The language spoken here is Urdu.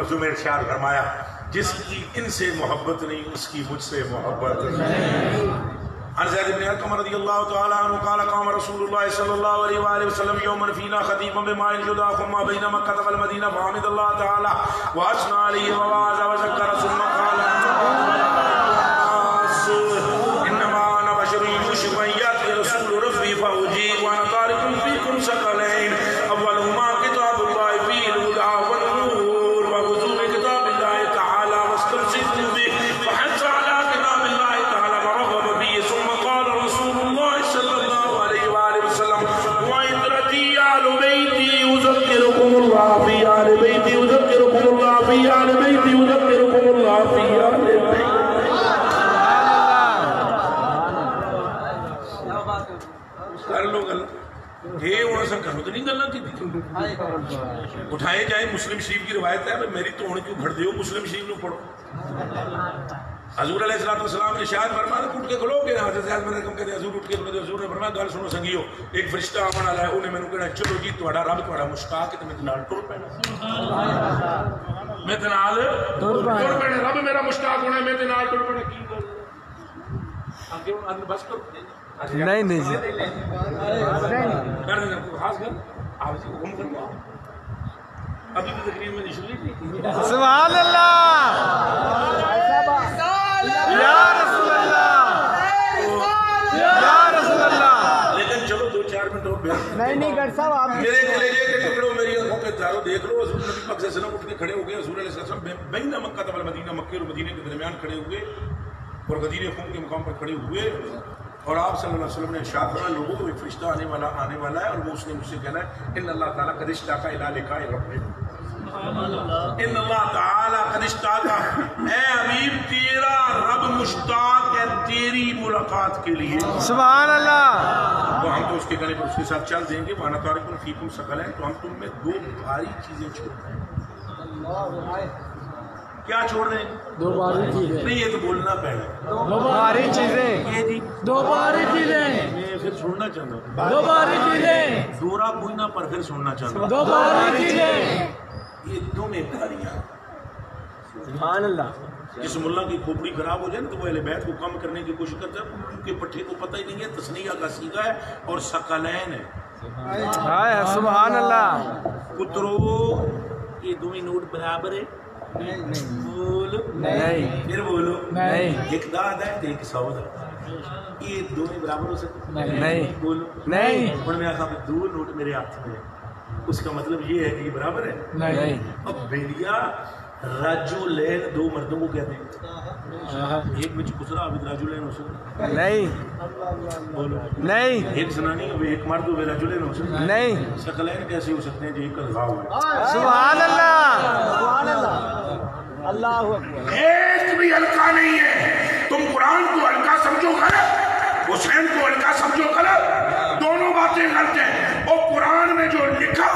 لفظوں میں ارشاد فرمایا جس کی ان سے محبت نہیں اس کی مجھ سے محبت نہیں. عن زید بن ارقم رضی اللہ تعالی عنہ قال قام رسول اللہ صلی اللہ علیہ وآلہ وسلم یوما فینا خطیبا بماء جداء ما بین مکہ والمدینہ فحمد اللہ تعالی واثنى علیہ ووعظ وذکر ثم قال انما انا بشر یوشک ان یأتی رسول ربی فاجیب وانا تارک فیکم ثقلین اولهما کتاب اللہ فیہ الہدی والنور وخذوا بکتاب اللہ تعالی واستمسکوا بہ فحث علی کتاب اللہ تعالی ورغب فیہ ثم قال رسول اللہ صلی اللہ علیہ وآلہ وسلم وعطرتی آل بیتی اذکرکم اللہ فی آل بیتی اذکرکم اللہ فی آل بیتی اذکرکم اللہ فی آل بیتی. کر لو گل یہ ہونا سا کرو تو نہیں گلنا کی تھی اٹھائے جائیں. مسلم شریف کی روایت ہے میری تو ہونے کیوں گھڑ دیو مسلم شریف نو پڑھو. حضور علیہ السلام نے ارشاد فرمایا اٹھ کے کھلو گے. حضرت زید بن ارقم کہتے حضور اٹھ کے کھلو. حضور نے فرمایا گل سنو سنگیو ایک فرشتہ آمن والا ہے انہیں مینوں کہنا چلو جی تہاڈا رب تہاڈا مشتاق ہے تے میں نال ٹر پینا. میں تے نال ٹر پینا. رب میرا مشتاق ہونا ہے میں تے نال ٹر پینا. کی گل اگے ان بس کرو نہیں نہیں جی کر دینا خاص گل آپ سے حکم کرنا. ابھی بھی تقریر میں نہیں تھی. سبحان اللہ یا رسول اللہ یا رسول اللہ. لیکن چلو 2-4 منٹ اور بیٹھ. نہیں گر صاحب آپ میرے کلیجے کے ٹکڑوں میری آنکھوں کے تاروں دیکھ لو. حضور نبی پاک صلی اللہ علیہ وسلم اٹھ کے کھڑے ہو گئے. حضور علیہ السلام بین مکہ والمدینہ مکہ اور مدینے کے درمیان کھڑے ہوئے اور غدیر خم کے مقام پر کھڑے ہوئے اور آپ صلی اللہ علیہ وسلم نے ارشاد فرمایا لوگوں کو ایک فرشتہ آنے والا ہے اور وہ اس نے مجھ سے کہنا ہے ان اللہ تعالیٰ قد اشتاق الی لقاء ربہ. ان اللہ تعالیٰ قد اشتاق اے حبیب تیرا رب مشتاق ہے تیری ملاقات کے لیے. سبحان اللہ. تو ہم تو اس کے گلے پر اس کے ساتھ چل دیں گے. وانا تارک فیکم ثقلین تو ہم تم میں 2 بھاری چیزیں چھوڑ رہے ہیں. کیا چھوڑ رہے ہیں؟ 2 بھاری چیزیں. نہیں یہ تو بولنا پہلے 2 بھاری چیزیں. یہ جی 2 بھاری چیزیں. میں پھر سننا چاہتا ہوں. 2 بھاری چیزیں. دورا کوئی نہ پر پھر سننا چاہتا ہوں. 2 بھاری چیزیں. یہ 2 میں بھاریاں. سبحان اللہ. جس ملا کی کھوپڑی خراب ہو جائے نا تو وہ اہل بیت کو کم کرنے کی کوشش کرتا ہے کیونکہ پٹھے کو پتہ ہی نہیں ہے تثنیہ کا صیغہ ہے اور ثقلین ہے. سبحان اللہ. پترو یہ 2 نوٹ برابر ہے. بولو نہیں. پھر بولو نہیں. ایک داد ہے ایک 100 ہے. یہ 2 برابر ہو سکتے نہیں. بولو نہیں. اور میں آخا 2 نوٹ میرے ہاتھ میں ہے اس کا مطلب یہ ہے کہ یہ برابر ہے. نہیں. اب بھیڑیا رجلین 2 مردوں کو کہتے ہیں. ایک بچ کسرا اب رجلین ہو سکتا نہیں. بولو نہیں. ایک زنانی ہو ایک مرد ہو رجلین ہو سکتا نہیں. ثقلین کیسے ہو سکتے ہیں جو ایک الغا ہو. سبحان اللہ. سبحان اللہ. اللہ اکبر. ایک بھی ہلکا نہیں ہے. تم قرآن کو ہلکا سمجھو غلط حسین کو ہلکا سمجھو غلط. دونوں باتیں غلط ہیں. اور قرآن میں جو لکھا